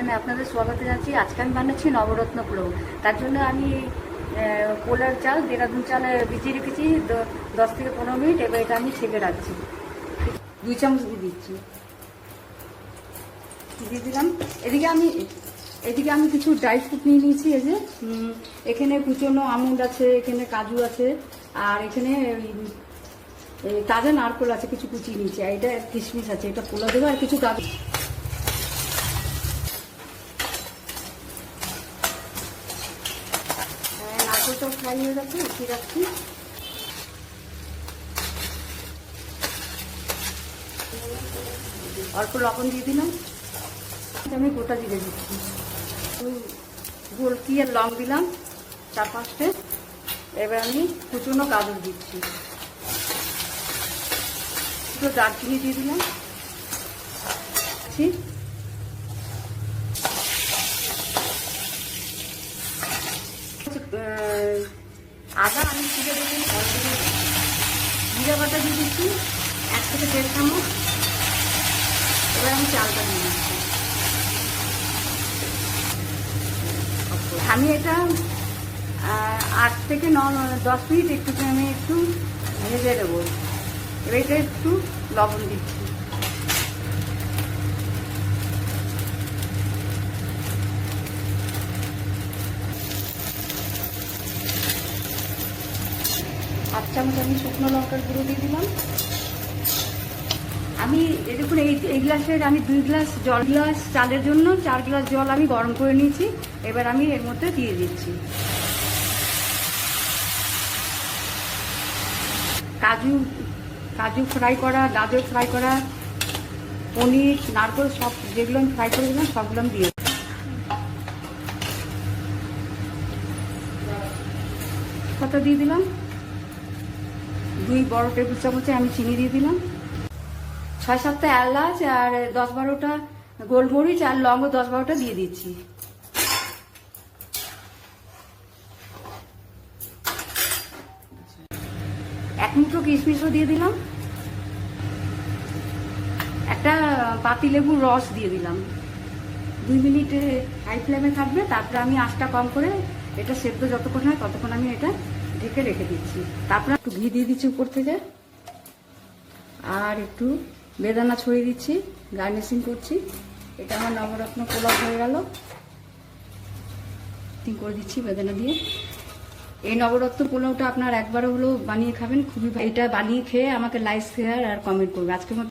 আমি আপনাদের স্বাগত জানাচ্ছি। আজকে আমি বানাচ্ছি নবরত্ন পোলাও। তার জন্য আমি পোলার চাল, দেরাদুন চাল ভিজিয়ে রেখেছি 10 থেকে 15 মিনিট। এবার এটা আমি ছেঁকে রাখছি। 2 চামচ দিয়ে দিলাম। এদিকে আমি কিছু ড্রাই ফ্রুট নিয়ে নিয়েছি। এই যে এখানে কুচনো আমন্ড আছে, এখানে কাজু আছে, আর এখানে তাজা নারকেল আছে, কিছু কুচিয়ে নিয়েছি। আর এটা কিশমিশ আছে, এটা পোলা দেবো। আর কিছু কাজু, নারকেলটাও ফ্রাই হয়ে গেছে, উঠিয়ে রাখছি। অল্প লবণ দিয়ে দিলাম। আমি গোটা জিরে দিচ্ছি, গোলকি আর লং দিলাম 4-5টে। এবার আমি কুচনো গাজর দিচ্ছি, একটু দারচিনি দিয়ে দিলাম। আদা আমি জিরে দেখুন জিরা বাটা দিয়ে দিচ্ছি 1 থেকে 1.5 চামচ। এবার আমি চালটা দিয়ে দিচ্ছি। আমি এটা 8 থেকে 10 মিনিট আমি একটু ভেজে দেবো। এবার এটা একটু লবণ দিচ্ছি। হাফ চামচ আমি শুকনো লঙ্কার গুঁড়ো দিয়ে দিলাম। আমি দেখুন এই গ্লাসের আমি 2 গ্লাস গ্লাস চালের জন্য 4 গ্লাস জল আমি গরম করে নিয়েছি। এবার আমি এর মধ্যে দিয়ে দিচ্ছি কাজু ফ্রাই করা, গাজর ফ্রাই করা, পনির, নারকেল সব যেগুলো আমি ফ্রাই করে দিলাম সবগুলো আমি দিয়ে দিয়ে দিলাম। 2 বড় টেবিল চামচে আমি চিনি দিয়ে দিলাম। 6-7টা এলাচ আর 10-12টা গোলমরিচ আর লবঙ্গ 10-12টা দিয়ে দিচ্ছি। এক মুঠো কিশমিশও দিয়ে দিলাম। একটা পাতিলেবুর রস দিয়ে দিলাম। 2 মিনিট হাই ফ্লেমে থাকবে, তারপরে আমি আঁচটা কম করে এটা সেদ্ধ যতক্ষণ হয় ততক্ষণ আমি এটা ঢেকে রেখে দিচ্ছি। তারপরে একটু ঘি দিয়ে দিচ্ছি উপর থেকে, আর একটু বেদানা ছড়িয়ে দিচ্ছি, গার্নিশিং করছি। এটা আমার নবরত্ন পোলাও হয়ে গেল। করে দিচ্ছি বেদানা দিয়ে। এই নবরত্ন পোলাওটা আপনার একবার হলেও বানিয়ে খাবেন, খুবই এটা বানিয়ে খেয়ে আমাকে লাইক, শেয়ার আর কমেন্ট করবে। আজকের মতো